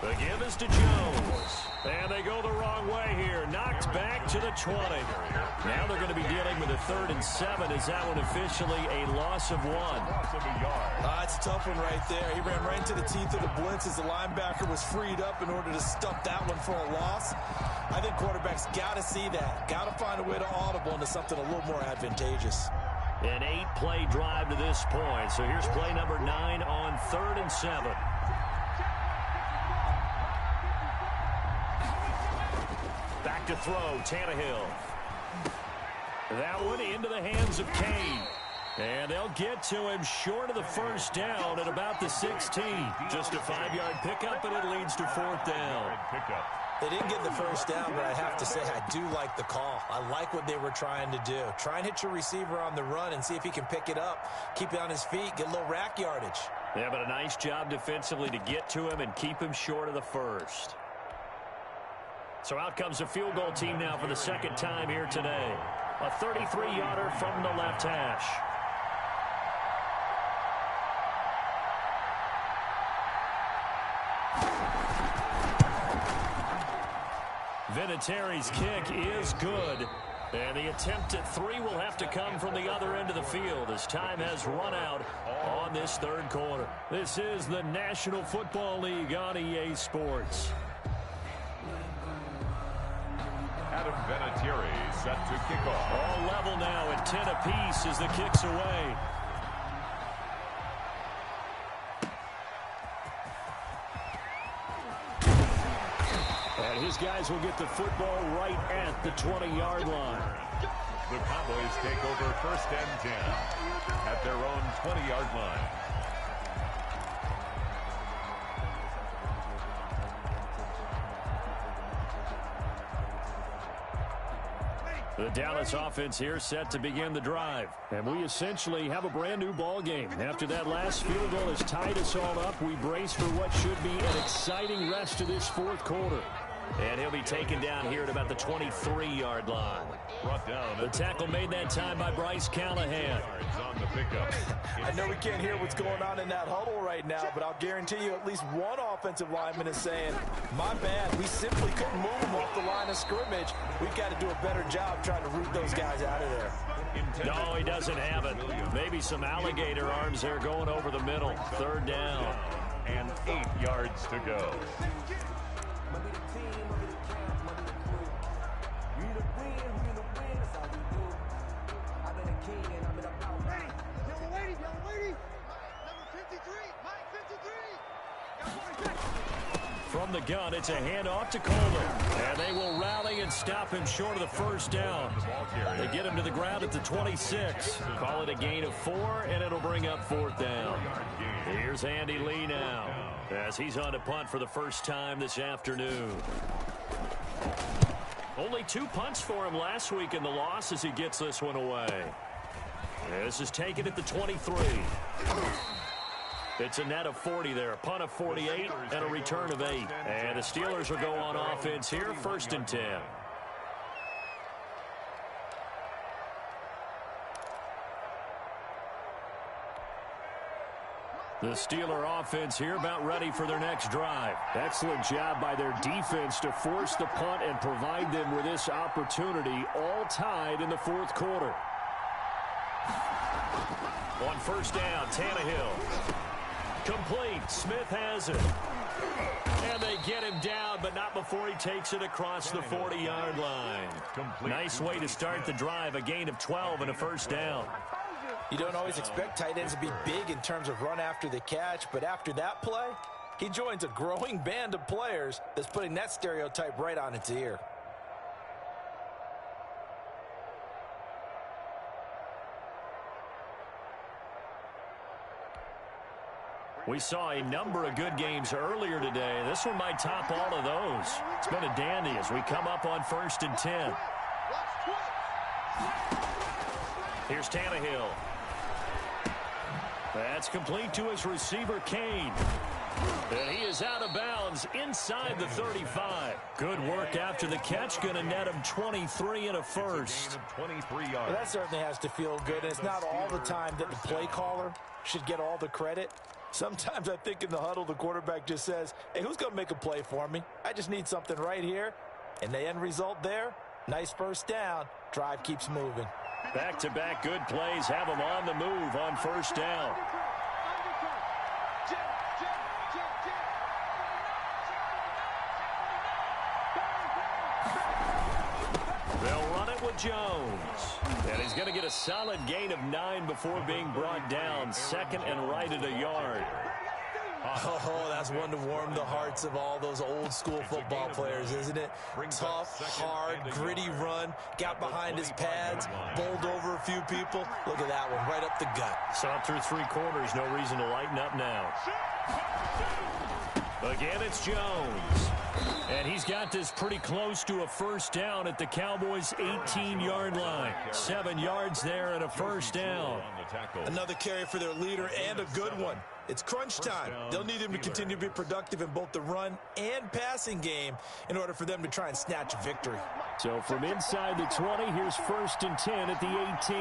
The give is to Jones. And they go the wrong way here. Knocked back to the 20. Now they're going to be dealing with a 3rd and 7. Is that one officially a loss of 1? It's a tough one right there. He ran right into the teeth of the blitz as the linebacker was freed up in order to stop that one for a loss. I think quarterbacks got to see that. Got to find a way to audible into something a little more advantageous. An 8-play drive to this point. So here's play number 9 on 3rd and 7. Back to throw, Tannehill. That one into the hands of Kane. And they'll get to him short of the first down at about the 16. Just a 5-yard pickup, and it leads to 4th down. They didn't get the first down, but I have to say I do like the call. I like what they were trying to do. Try and hit your receiver on the run and see if he can pick it up. Keep it on his feet, get a little rack yardage. Yeah, but a nice job defensively to get to him and keep him short of the first. So out comes a field goal team now for the 2nd time here today. A 33-yarder from the left hash. Vinatieri's kick is good. And the attempt at 3 will have to come from the other end of the field as time has run out on this 3rd quarter. This is the National Football League on EA Sports. Adam Vinatieri set to kick off. All level now at 10 apiece as the kick's away. And his guys will get the football right at the 20-yard line. The Cowboys take over 1st and 10 at their own 20-yard line. The Dallas offense here set to begin the drive. And we essentially have a brand new ball game. After that last field goal has tied us all up, we brace for what should be an exciting rest of this 4th quarter. And he'll be taken down here at about the 23-yard line. Brought down. The tackle made that time by Bryce Callahan. On the pickup. I know we can't hear what's going on in that huddle right now, but I'll guarantee you at least one offensive lineman is saying, my bad, we simply couldn't move them off the line of scrimmage. We've got to do a better job trying to root those guys out of there. No, he doesn't have it. Maybe some alligator arms there going over the middle. 3rd down. And 8 yards to go. From the gun, it's a handoff to Coleman. And they will rally and stop him short of the first down. They get him to the ground at the 26. Call it a gain of 4, and it'll bring up 4th down. Here's Andy Lee now as he's on to punt for the first time this afternoon. Only 2 punts for him last week in the loss as he gets this one away. This is taken at the 23. It's a net of 40 there, a punt of 48, and a return of 8. And the Steelers will go on offense here, 1st and 10. The Steeler offense here about ready for their next drive. Excellent job by their defense to force the punt and provide them with this opportunity, all tied in the fourth quarter. On first down, Tannehill. Complete. Smith has it. And they get him down, but not before he takes it across the 40-yard line. Nice way to start the drive, a gain of 12 and a first down. You don't always expect tight ends to be big in terms of run after the catch, but after that play, he joins a growing band of players that's putting that stereotype right on its ear. We saw a number of good games earlier today. This one might top all of those. It's been a dandy as we come up on 1st and 10. Here's Tannehill. That's complete to his receiver, Kane. And he is out of bounds inside the 35. Good work after the catch. Going to net him 23 and a first. 23 yards. Well, that certainly has to feel good. And it's not all the time that the play caller should get all the credit. Sometimes I think in the huddle, the quarterback just says, hey, who's going to make a play for me? I just need something right here. And the end result there, nice first down. Drive keeps moving. Back-to-back good plays have him on the move on first down. They'll run it with Jones. And he's going to get a solid gain of 9 before being brought down. Second and right at a yard. Oh, that's one to warm the hearts of all those old-school football players, isn't it? Tough, hard, gritty run, got behind his pads, bowled over a few people. Look at that one, right up the gut. Saw through 3 quarters, no reason to lighten up now. Again, it's Jones. And he's got this pretty close to a first down at the Cowboys' 18-yard line. 7 yards there and a first down. Another carry for their leader and a good one. It's crunch time. They'll need him to continue to be productive in both the run and passing game in order for them to try and snatch a victory. So from inside the 20, here's 1st and 10 at the 18.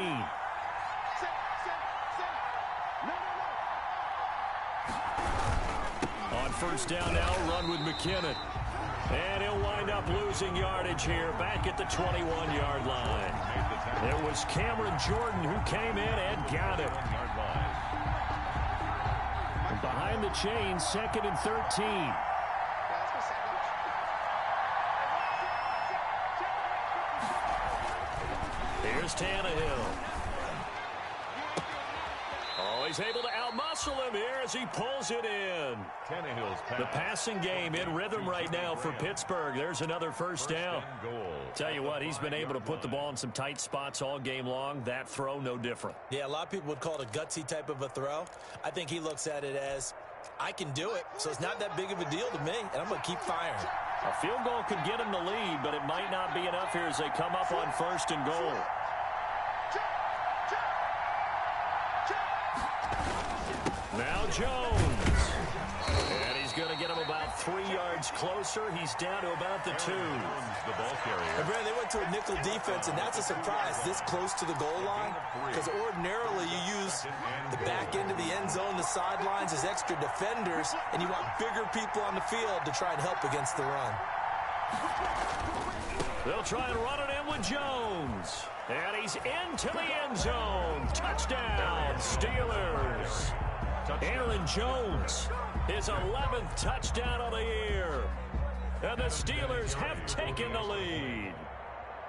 On first down now, run with McKinnon. And he'll wind up losing yardage here back at the 21-yard line. It was Cameron Jordan who came in and got it. Behind the chain, 2nd and 13. Here's Tannehill. Oh, he's able to outmuscle him here as he pulls it in. The passing game in rhythm right now for Pittsburgh. There's another first down. Tell you what, he's been able to put the ball in some tight spots all game long. That throw, no different. Yeah, a lot of people would call it a gutsy type of a throw. I think he looks at it as, I can do it, so it's not that big of a deal to me, and I'm going to keep firing. A field goal could get him the lead, but it might not be enough here as they come up on 1st and goal. Now Jones. And he's going to get him about 3 yards closer. He's down to about the 2. The ball carrier. And Brad, they went to a nickel defense, and that's a surprise this close to the goal line, because ordinarily you use the back end of the end zone, the sidelines as extra defenders, and you want bigger people on the field to try and help against the run. They'll try and run it in with Jones. And he's into the end zone. Touchdown, Steelers. Aaron Jones, his 11th touchdown of the year. And the Steelers have taken the lead.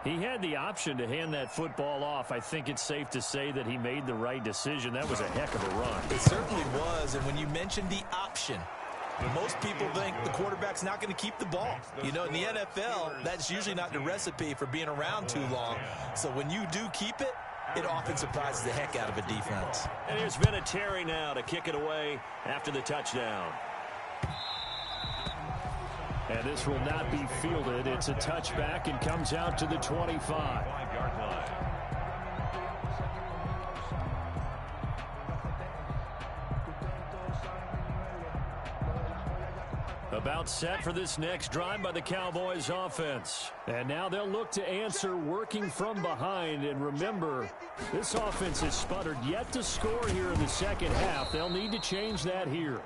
He had the option to hand that football off. I think it's safe to say that he made the right decision. That was a heck of a run. It certainly was. And when you mentioned the option, most people think the quarterback's not going to keep the ball. You know, in the NFL, that's usually not the recipe for being around too long. So when you do keep it, it often surprises the heck out of a defense. And there's been a Terry now to kick it away after the touchdown. And this will not be fielded. It's a touchback and comes out to the 25. 5-yard line. About set for this next drive by the Cowboys offense. And now they'll look to answer working from behind. And remember, this offense has sputtered yet to score here in the second half. They'll need to change that here.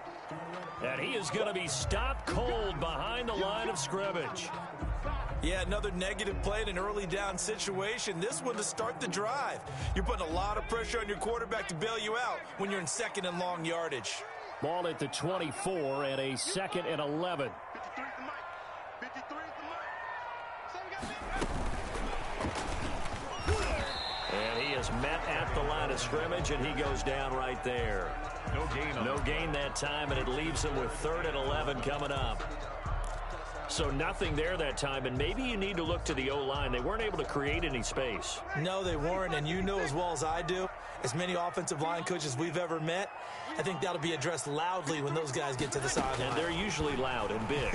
And he is going to be stopped cold behind the line of scrimmage. Yeah, another negative play in an early down situation. This one to start the drive. You're putting a lot of pressure on your quarterback to bail you out when you're in second and long yardage. Ball at the 24 and a 2nd and 11. 53 is the mic. 53 is the mic. And he is met at the line of scrimmage, and he goes down right there. No gain that time, and it leaves him with 3rd and 11 coming up. So nothing there that time, and maybe you need to look to the O-line. They weren't able to create any space. No, they weren't, and you know as well as I do, as many offensive line coaches we've ever met, I think that'll be addressed loudly when those guys get to the sideline. And they're usually loud and big.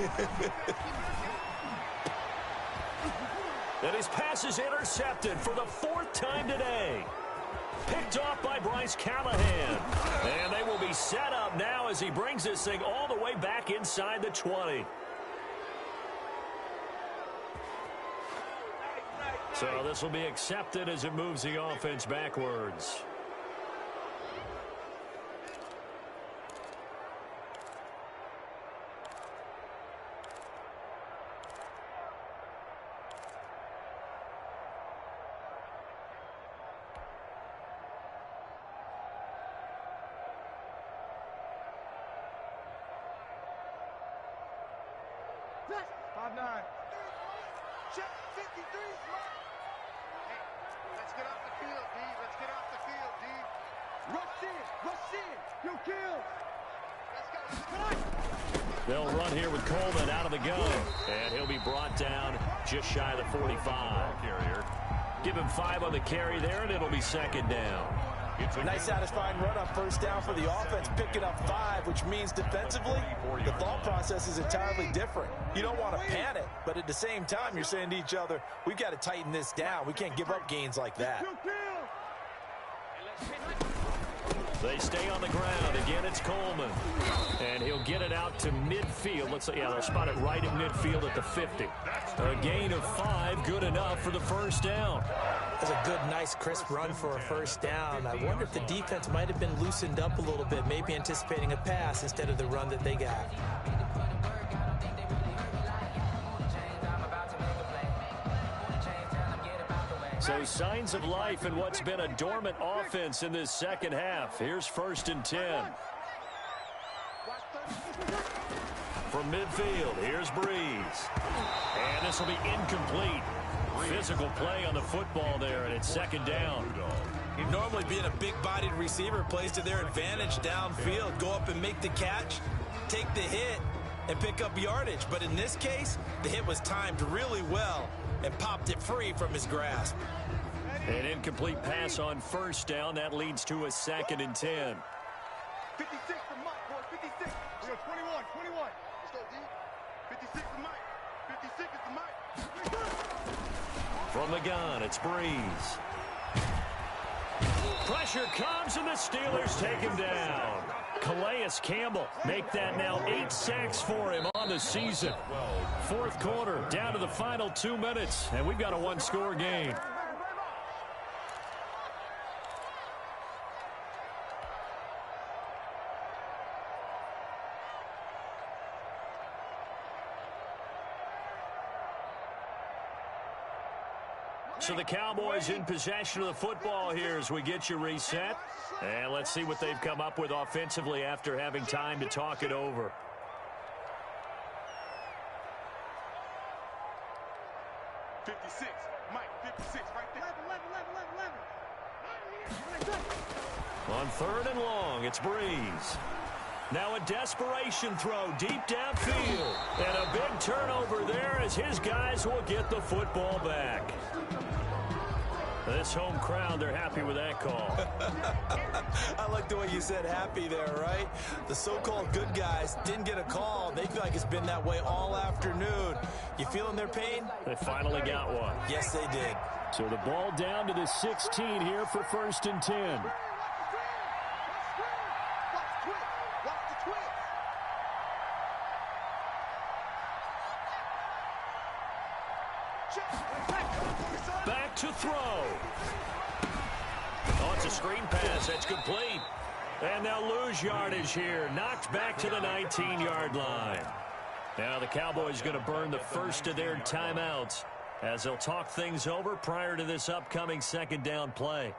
And his pass is intercepted for the 4th time today. Picked off by Bryce Callahan. And they will be set up now as he brings this thing all the way back inside the 20. So this will be accepted as it moves the offense backwards. Check 53 is mine. Hey, let's get off the field, D. Let's get off the field, D. Rush in. You kill. Let's go. They'll run here with Coleman out of the gun. And he'll be brought down just shy of the 45. Give him 5 on the carry there, and it'll be 2nd down. Nice satisfying run on 1st down for the offense, picking up 5, which means defensively, the thought process is entirely different. You don't want to panic, but at the same time, you're saying to each other, we've got to tighten this down. We can't give up gains like that. They stay on the ground. Again, it's Coleman. And he'll get it out to midfield. Let's say, yeah, they'll spot it right at midfield at the 50. A gain of 5, good enough for the 1st down. That's a good, nice, crisp run for a 1st down. I wonder if the defense might have been loosened up a little bit, maybe anticipating a pass instead of the run that they got. So signs of life in what's been a dormant offense in this second half. Here's 1st and 10. From midfield, here's Breeze. And this will be incomplete. Physical play on the football there, and it's 2nd down. Normally being a big-bodied receiver plays to their advantage downfield. Go up and make the catch, take the hit, and pick up yardage. But in this case, the hit was timed really well and popped it free from his grasp. An incomplete pass on 1st down. That leads to a 2nd and 10. 56 for Mike, boys. 56. We got 21. Let's go, D. 56 is Mike. 56 is the Mike. From the gun, it's Breeze. Pressure comes, and the Steelers take him down. Calais Campbell make that now 8 sacks for him on the season. 4th quarter, down to the final 2 minutes, and we've got a 1-score game. So the Cowboys in possession of the football here as we get you reset. And let's see what they've come up with offensively after having time to talk it over. Mike, 56, right there. 11. On 3rd and long, it's Breeze. Now a desperation throw deep downfield. And a big turnover there as his guys will get the football back. This home crowd, they're happy with that call. I like the way you said happy there, right? The so-called good guys didn't get a call. They feel like it's been that way all afternoon. You feeling their pain? They finally got one. Yes, they did. So the ball down to the 16 here for 1st and 10. Back to throw. Oh, it's a screen pass. That's complete. And they'll lose yardage here. Knocked back to the 19-yard line. Now the Cowboys going to burn the first of their timeouts as they'll talk things over prior to this upcoming second down play.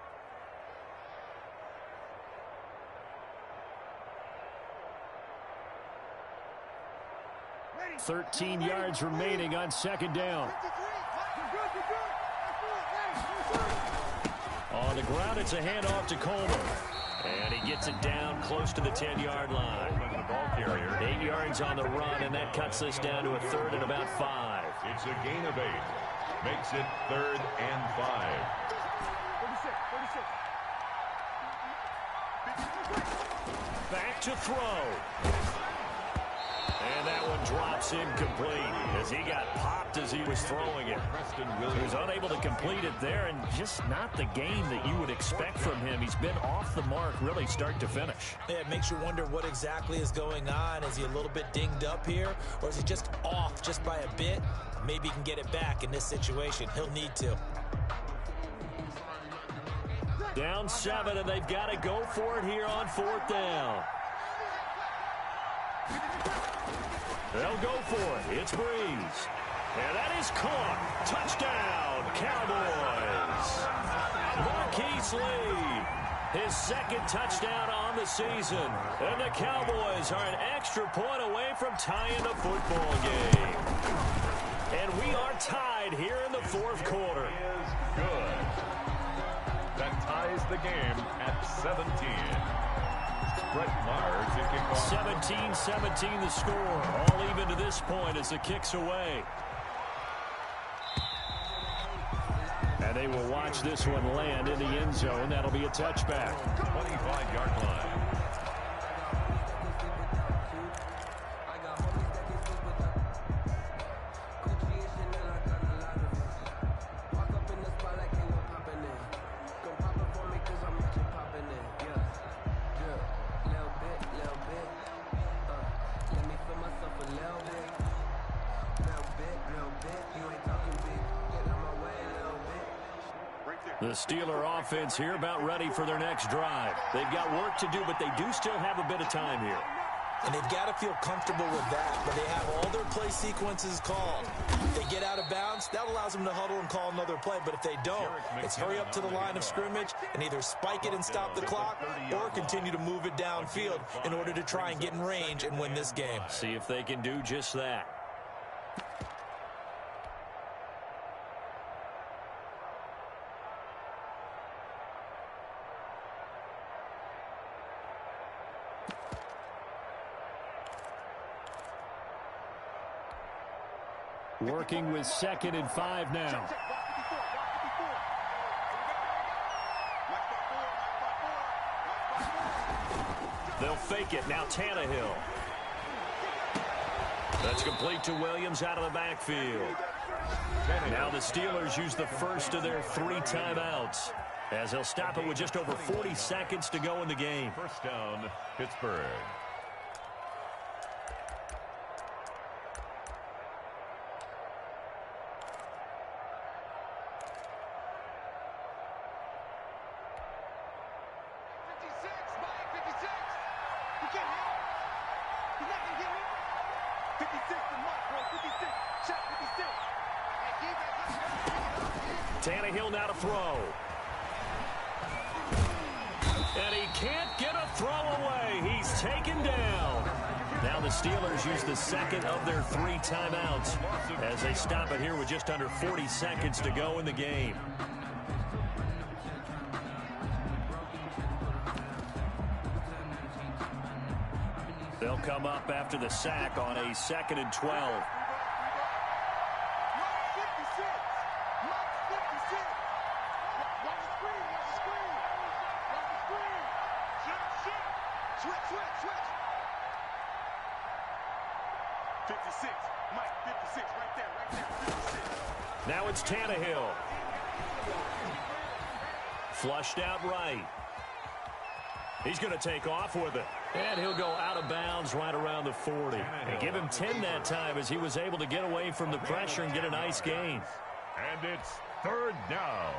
13 yards remaining on second down. On the ground, it's a handoff to Coleman. And he gets it down close to the 10-yard line. The ball carrier. 8 yards on the run, and that cuts us down to a third and about 5. It's a gain of 8. Makes it 3rd and 5. 36. Back to throw. And that one drops incomplete as he got popped as he was throwing it. He was unable to complete it there, and just not the game that you would expect from him. He's been off the mark really start to finish. Yeah, it makes you wonder what exactly is going on. Is he a little bit dinged up here, or is he just off just by a bit? Maybe he can get it back in this situation. He'll need to. Down 7, and they've got to go for it here on 4th down. They'll go for it. It's Breeze. And that is caught. Touchdown, Cowboys. Marquise Lee, his second touchdown on the season. And the Cowboys are an extra point away from tying the football game. And we are tied here in the 4th quarter. Is good. That ties the game at 17. Brett Maher to kick off. 17-17 the score. All even to this point as the kick's away. And they will watch this one land in the end zone. That'll be a touchback. 25-yard line. The Steeler offense here about ready for their next drive. They've got work to do, but they do still have a bit of time here. And they've got to feel comfortable with that, but they have all their play sequences called. If they get out of bounds, that allows them to huddle and call another play. But if they don't, it's hurry up to the line of scrimmage and either spike it and stop the clock or continue to move it downfield in order to try and get in range and win this game. See if they can do just that. Working with 2nd and 5 now. They'll fake it. Now Tannehill. That's complete to Williams out of the backfield. Now the Steelers use the first of their 3 timeouts as they'll stop it with just over 40 seconds to go in the game. First down, Pittsburgh. Tannehill now to throw. And he can't get a throw away. He's taken down. Now the Steelers use the second of their 3 timeouts as they stop it here with just under 40 seconds to go in the game. They'll come up after the sack on a 2nd and 12. Now it's Tannehill. Flushed out right. He's going to take off with it. And he'll go out of bounds right around the 40. And give him 10 that time as he was able to get away from the pressure and get a nice gain. And it's third down.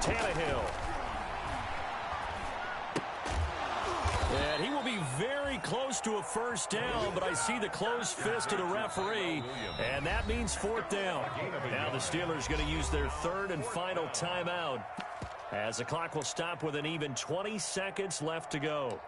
Tannehill. And he will be very close to a first down, but I see the closed fist of the referee, and that means fourth down. Now the Steelers going to use their third and final timeout as the clock will stop with an even 20 seconds left to go.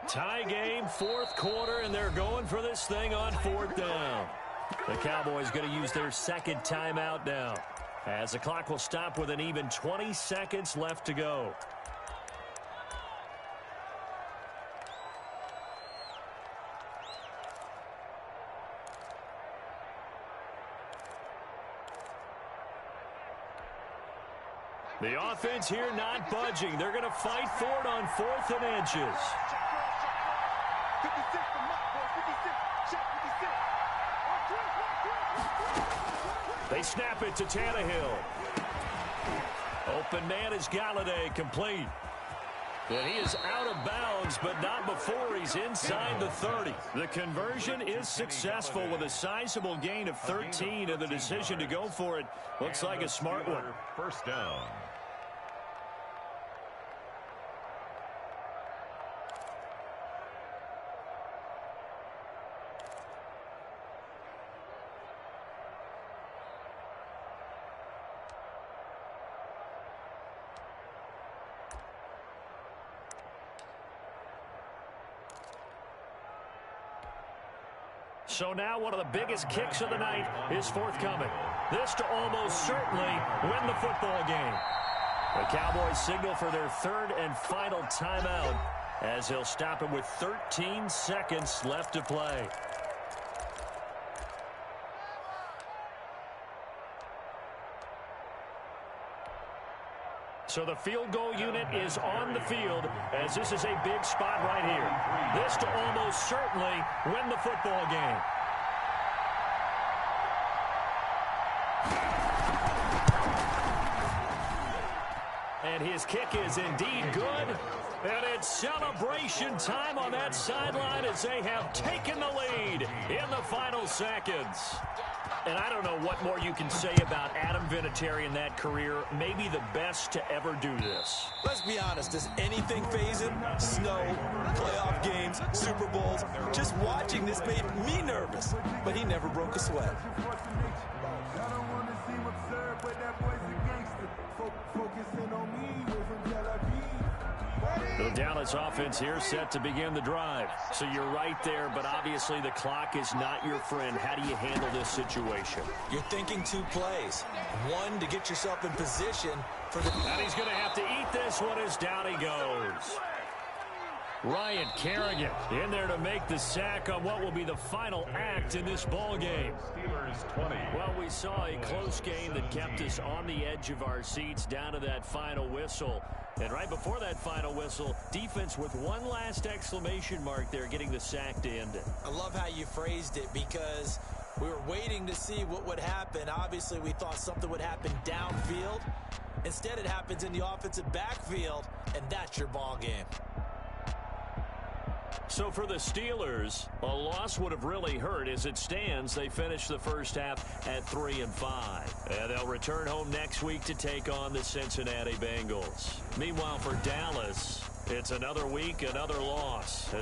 Tie game, fourth quarter, and they're going for this thing on fourth down. The Cowboys going to use their second timeout now, as the clock will stop with an even 20 seconds left to go. The offense here not budging. They're going to fight for it on 4th and inches. They snap it to Tannehill. Open man is Galladay, complete. And he is out of bounds, but not before he's inside the 30. The conversion is successful with a sizable gain of 13, and the decision to go for it looks like a smart one. First down. So now one of the biggest kicks of the night is forthcoming. This to almost certainly win the football game. The Cowboys signal for their third and final timeout as they'll stop it with 13 seconds left to play. So the field goal unit is on the field as this is a big spot right here. This to almost certainly win the football game. And his kick is indeed good. And it's celebration time on that sideline as they have taken the lead in the final seconds. And I don't know what more you can say about Adam Vinatieri in that career. Maybe the best to ever do this. Let's be honest. Does anything faze him? Snow, playoff games, Super Bowls. Just watching this made me nervous. But he never broke a sweat. The Dallas offense here set to begin the drive. So you're right there, but obviously the clock is not your friend. How do you handle this situation? You're thinking two plays. One, to get yourself in position for the... And he's going to have to eat this one as down he goes. Ryan Kerrigan in there to make the sack on what will be the final act in this ball game. Steelers 20. Well, we saw a close game that kept us on the edge of our seats down to that final whistle. And right before that final whistle, defense with one last exclamation mark there, getting the sack to end it. I love how you phrased it because we were waiting to see what would happen. Obviously, we thought something would happen downfield. Instead, it happens in the offensive backfield, and that's your ball game. So for the Steelers, a loss would have really hurt. As it stands, they finished the first half at 3-5. And they'll return home next week to take on the Cincinnati Bengals. Meanwhile, for Dallas, it's another week, another loss.